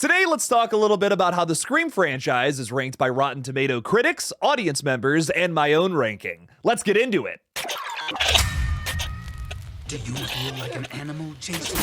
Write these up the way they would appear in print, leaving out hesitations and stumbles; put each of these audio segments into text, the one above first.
Today, let's talk a little bit about how the Scream franchise is ranked by Rotten Tomato critics, audience members, and my own ranking. Let's get into it. Do you feel like an animal, Jason?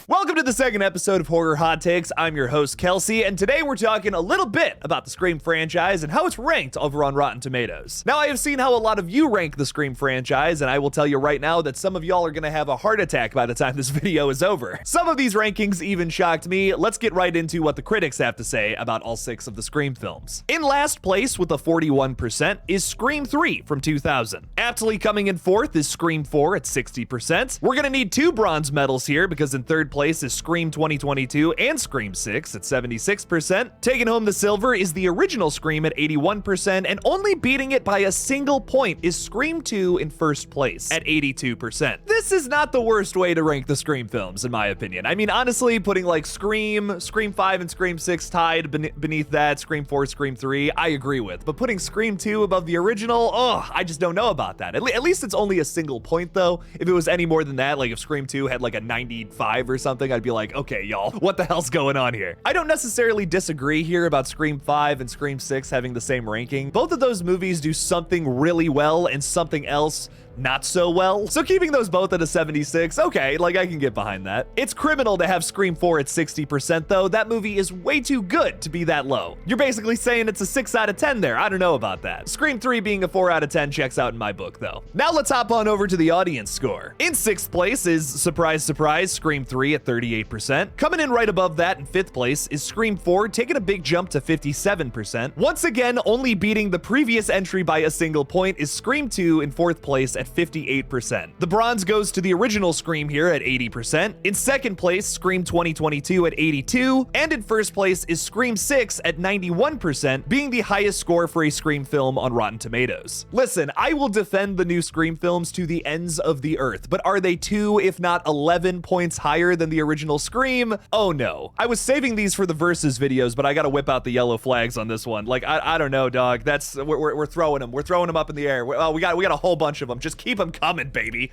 Welcome to the second episode of Horror Hot Takes. I'm your host, Kelsey, and today we're talking a little bit about the Scream franchise and how it's ranked over on Rotten Tomatoes. Now, I have seen how a lot of you rank the Scream franchise, and I will tell you right now that some of y'all are gonna have a heart attack by the time this video is over. Some of these rankings even shocked me. Let's get right into what the critics have to say about all 6 of the Scream films. In last place with a 41% is Scream 3 from 2000. Aptly coming in 4th is Scream 4 at 60%. We're gonna need 2 bronze medals here because in 3rd place is Scream 2022 and Scream 6 at 76%. Taking home the silver is the original Scream at 81%, and only beating it by a single point is Scream 2 in 1st place at 82%. This is not the worst way to rank the Scream films, in my opinion. I mean, honestly, putting like Scream 5, and Scream 6 tied beneath that, Scream 4, Scream 3, I agree with. But putting Scream 2 above the original, I just don't know about that. At least it's only a single point, though. If it was any more than that, like if Scream 2 had like a 95 or something, I'd be like, okay, y'all, what the hell's going on here? I don't necessarily disagree here about Scream 5 and Scream 6 having the same ranking. Both of those movies do something really well and something else not so well. So keeping those both at a 76, okay, like I can get behind that. It's criminal to have Scream 4 at 60% though. That movie is way too good to be that low. You're basically saying it's a 6 out of 10 there. I don't know about that. Scream 3 being a 4 out of 10 checks out in my book though. Now let's hop on over to the audience score. In 6th place is, surprise, surprise, Scream 3 at 38%. Coming in right above that in 5th place is Scream 4, taking a big jump to 57%. Once again, only beating the previous entry by a single point is Scream 2 in 4th place at 58%. The bronze goes to the original Scream here at 80%. In 2nd place, Scream 2022 at 82%. And in 1st place is Scream 6 at 91%, being the highest score for a Scream film on Rotten Tomatoes. Listen, I will defend the new Scream films to the ends of the earth, but are they 2, if not 11 points higher than the original Scream? Oh no. I was saving these for the versus videos, but I gotta whip out the yellow flags on this one. Like, I don't know, dog. That's, we're throwing them. We're throwing them up in the air. We got a whole bunch of them. Just keep them coming, baby.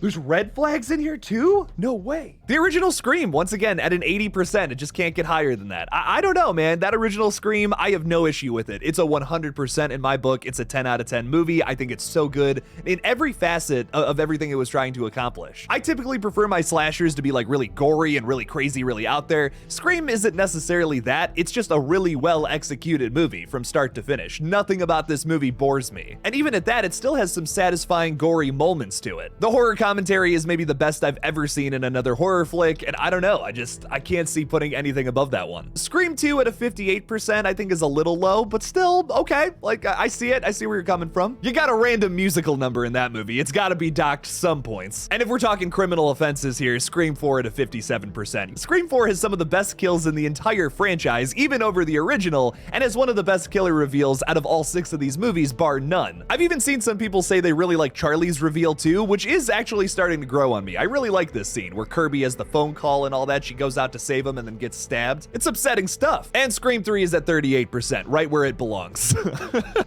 There's red flags in here too? No way. The original Scream, once again, at an 80%. It just can't get higher than that. I don't know, man. That original Scream, I have no issue with it. It's a 100% in my book. It's a 10 out of 10 movie. I think it's so good in every facet of everything it was trying to accomplish. I typically prefer my slashers to be like really gory and really crazy, really out there. Scream isn't necessarily that. It's just a really well executed movie from start to finish. Nothing about this movie bores me. And even at that, it still has some satisfying gory moments to it. The horror commentary is maybe the best I've ever seen in another horror flick, and I don't know, I can't see putting anything above that one. Scream 2 at a 58% I think is a little low, but still, okay, like I see it, I see where you're coming from. You got a random musical number in that movie, it's gotta be docked some points. And if we're talking criminal offenses here, Scream 4 at a 57%. Scream 4 has some of the best kills in the entire franchise, even over the original, and has one of the best killer reveals out of all 6 of these movies, bar none. I've even seen some people say they really like Charlie's reveal too, which is actually starting to grow on me. I really like this scene where Kirby has the phone call and all that. She goes out to save him and then gets stabbed. It's upsetting stuff. And Scream 3 is at 38%, right where it belongs.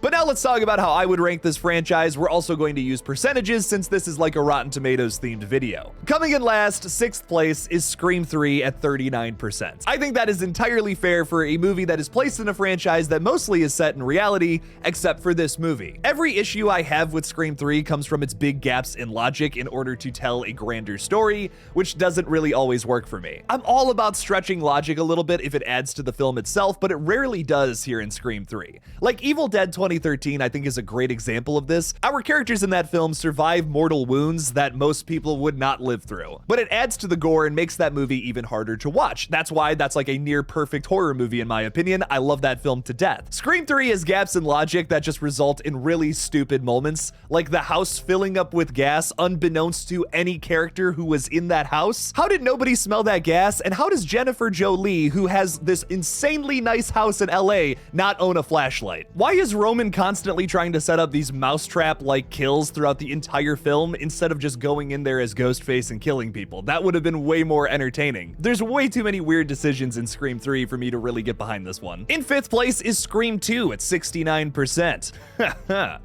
But now let's talk about how I would rank this franchise. We're also going to use percentages since this is like a Rotten Tomatoes themed video. Coming in last, 6th place is Scream 3 at 39%. I think that is entirely fair for a movie that is placed in a franchise that mostly is set in reality, except for this movie. Every issue I have with Scream 3 comes from its big gaps in logic in order to tell a grander story, which doesn't really always work for me. I'm all about stretching logic a little bit if it adds to the film itself, but it rarely does here in Scream 3. Like Evil Dead 2013, I think is a great example of this. Our characters in that film survive mortal wounds that most people would not live through, but it adds to the gore and makes that movie even harder to watch. That's why that's like a near perfect horror movie in my opinion. I love that film to death. Scream 3 has gaps in logic that just result in really stupid moments, like the house filling up with gas unbeknownst to any character who was in that house. How did nobody smell that gas? And how does Jennifer Jolie, who has this insanely nice house in LA, not own a flashlight? Why is Roman constantly trying to set up these mousetrap-like kills throughout the entire film instead of just going in there as Ghostface and killing people? That would have been way more entertaining. There's way too many weird decisions in Scream 3 for me to really get behind this one. In 5th place is Scream 2 at 69%.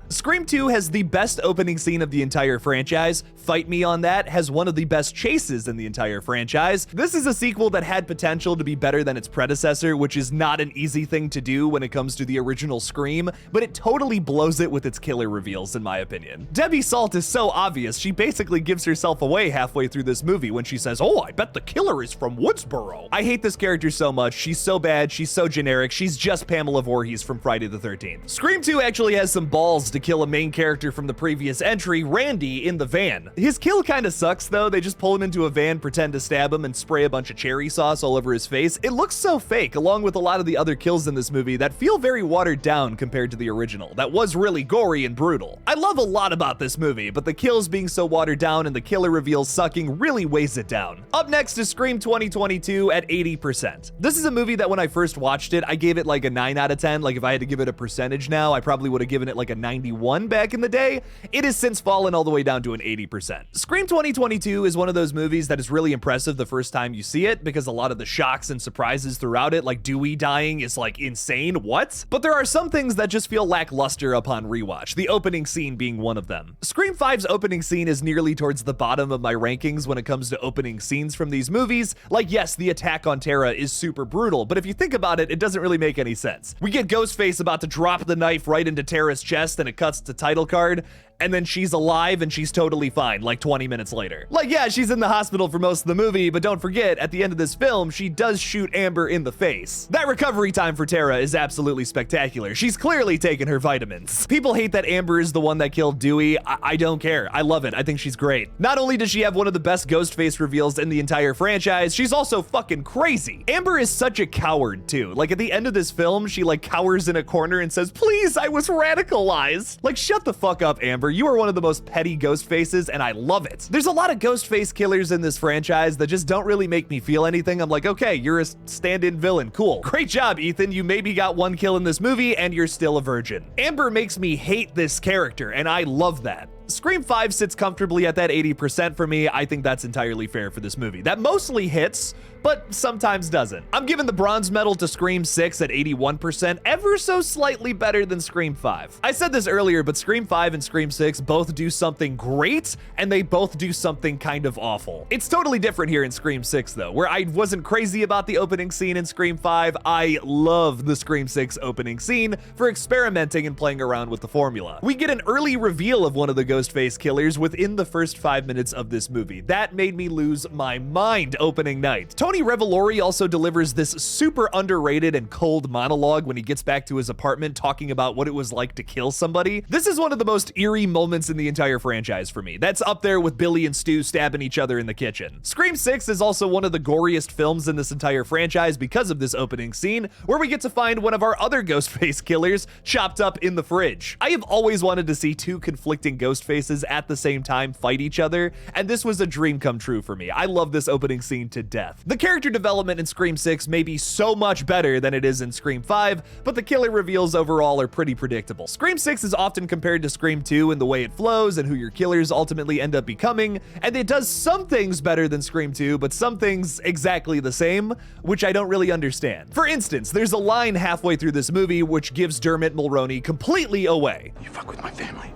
Scream 2 has the best opening scene of the entire franchise, fight me on that, has one of the best chases in the entire franchise. This is a sequel that had potential to be better than its predecessor, which is not an easy thing to do when it comes to the original Scream, but it totally blows it with its killer reveals, in my opinion. Debbie Salt is so obvious, she basically gives herself away halfway through this movie when she says, "Oh, I bet the killer is from Woodsboro." I hate this character so much. She's so bad, she's so generic, she's just Pamela Voorhees from Friday the 13th. Scream 2 actually has some balls to kill a main character from the previous entry, Randy, in the van. His kill kinda sucks though. They just pull him into a van, pretend to stab him, and spray a bunch of cherry sauce all over his face. It looks so fake, along with a lot of the other kills in this movie that feel very watered down compared to the original. That was really gory and brutal. I love a lot about this movie, but the kills being so watered down and the killer reveals sucking really weighs it down. Up next is Scream 2022 at 80%. This is a movie that when I first watched it, I gave it like a 9 out of 10. Like if I had to give it a percentage now, I probably would have given it like a 91 back in the day. It has since fallen all the way down to an 80%. Scream 2022 is one of those movies that is really impressive the first time you see it because a lot of the shocks and surprises throughout it, like Dewey dying, is like insane. What? But there are some things that just feel lackluster upon rewatch, the opening scene being one of them. Scream 5's opening scene is nearly towards the bottom of my rankings when it comes to opening scenes from these movies. Like, yes, the attack on Tara is super brutal, but if you think about it, it doesn't really make any sense. We get Ghostface about to drop the knife right into Tara's chest and it cuts to title card, and then she's alive and she's totally fine like 20 minutes later. Like, yeah, she's in the hospital for most of the movie, but don't forget, at the end of this film, she does shoot Amber in the face. That recovery time for Tara is absolutely spectacular. She's clearly taken her vitamins. People hate that Amber is the one that killed Dewey. I don't care. I love it. I think she's great. Not only does she have one of the best Ghostface reveals in the entire franchise, she's also fucking crazy. Amber is such a coward too. Like at the end of this film, she like cowers in a corner and says, "Please, I was radicalized." Like, shut the fuck up, Amber. You are one of the most petty ghost faces, and I love it. There's a lot of ghost face killers in this franchise that just don't really make me feel anything. I'm like, okay, you're a stand-in villain. Cool. Great job, Ethan. You maybe got one kill in this movie, and you're still a virgin. Amber makes me hate this character, and I love that. Scream 5 sits comfortably at that 80% for me. I think that's entirely fair for this movie. That mostly hits, but sometimes doesn't. I'm giving the bronze medal to Scream 6 at 81%, ever so slightly better than Scream 5. I said this earlier, but Scream 5 and Scream 6 both do something great, and they both do something kind of awful. It's totally different here in Scream 6 though, where I wasn't crazy about the opening scene in Scream 5. I love the Scream 6 opening scene for experimenting and playing around with the formula. We get an early reveal of one of the Ghostface killers within the first 5 minutes of this movie. That made me lose my mind opening night. Tony Revolori also delivers this super underrated and cold monologue when he gets back to his apartment talking about what it was like to kill somebody. This is one of the most eerie moments in the entire franchise for me. That's up there with Billy and Stu stabbing each other in the kitchen. Scream 6 is also one of the goriest films in this entire franchise because of this opening scene, where we get to find one of our other Ghostface killers chopped up in the fridge. I have always wanted to see two conflicting Ghostfaces at the same time fight each other, and this was a dream come true for me. I love this opening scene to death. The character development in Scream 6 may be so much better than it is in Scream 5, but the killer reveals overall are pretty predictable. Scream 6 is often compared to Scream 2 in the way it flows and who your killers ultimately end up becoming, and it does some things better than Scream 2, but some things exactly the same, which I don't really understand. For instance, there's a line halfway through this movie which gives Dermot Mulroney completely away. You fuck with my family,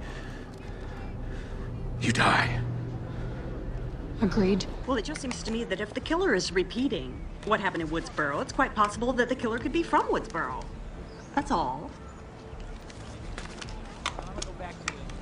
you die. Agreed. Well, it just seems to me that if the killer is repeating what happened in Woodsboro, it's quite possible that the killer could be from Woodsboro. That's all.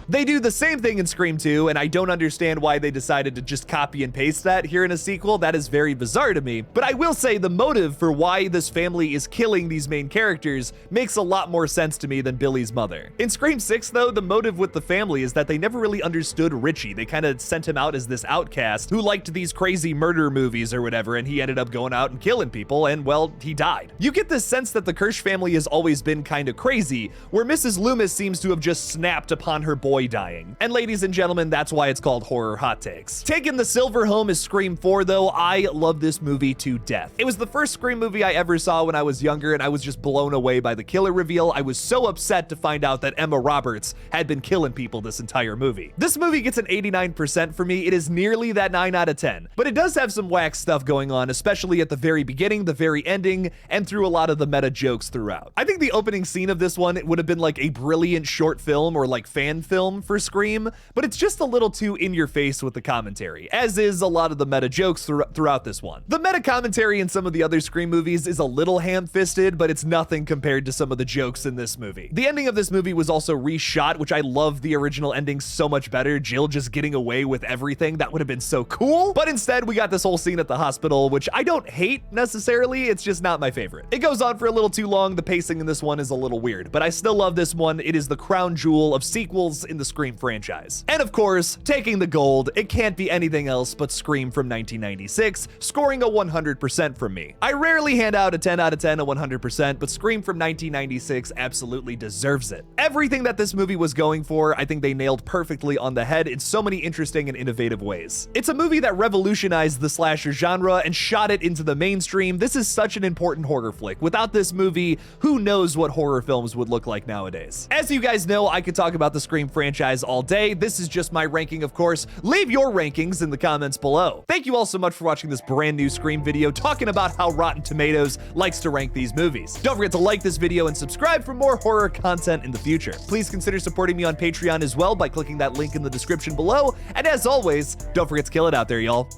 They do the same thing in Scream 2, and I don't understand why they decided to just copy and paste that here in a sequel. That is very bizarre to me. But I will say the motive for why this family is killing these main characters makes a lot more sense to me than Billy's mother. In Scream 6, though, the motive with the family is that they never really understood Richie. They kind of sent him out as this outcast who liked these crazy murder movies or whatever, and he ended up going out and killing people, and well, he died. You get this sense that the Kirsch family has always been kind of crazy, where Mrs. Loomis seems to have just snapped upon her boy dying. And ladies and gentlemen, that's why it's called Horror Hot Takes. Taking the silver home is Scream 4 though. I love this movie to death. It was the first Scream movie I ever saw when I was younger, and I was just blown away by the killer reveal. I was so upset to find out that Emma Roberts had been killing people this entire movie. This movie gets an 89% for me. It is nearly that 9 out of 10, but it does have some whack stuff going on, especially at the very beginning, the very ending, and through a lot of the meta jokes throughout. I think the opening scene of this one, it would have been like a brilliant short film or like fan film film for Scream, but it's just a little too in your face with the commentary, as is a lot of the meta jokes throughout this one. The meta commentary in some of the other Scream movies is a little ham-fisted, but it's nothing compared to some of the jokes in this movie. The ending of this movie was also reshot, which I love the original ending so much better. Jill just getting away with everything. That would have been so cool. But instead, we got this whole scene at the hospital, which I don't hate necessarily. It's just not my favorite. It goes on for a little too long. The pacing in this one is a little weird, but I still love this one. It is the crown jewel of sequels in the Scream franchise. And of course, taking the gold, it can't be anything else but Scream from 1996, scoring a 100% from me. I rarely hand out a 10 out of 10, a 100%, but Scream from 1996 absolutely deserves it. Everything that this movie was going for, I think they nailed perfectly on the head in so many interesting and innovative ways. It's a movie that revolutionized the slasher genre and shot it into the mainstream. This is such an important horror flick. Without this movie, who knows what horror films would look like nowadays. As you guys know, I could talk about the Scream franchise all day. This is just my ranking, of course. Leave your rankings in the comments below. Thank you all so much for watching this brand new Scream video talking about how Rotten Tomatoes likes to rank these movies. Don't forget to like this video and subscribe for more horror content in the future. Please consider supporting me on Patreon as well by clicking that link in the description below. And as always, don't forget to kill it out there, y'all.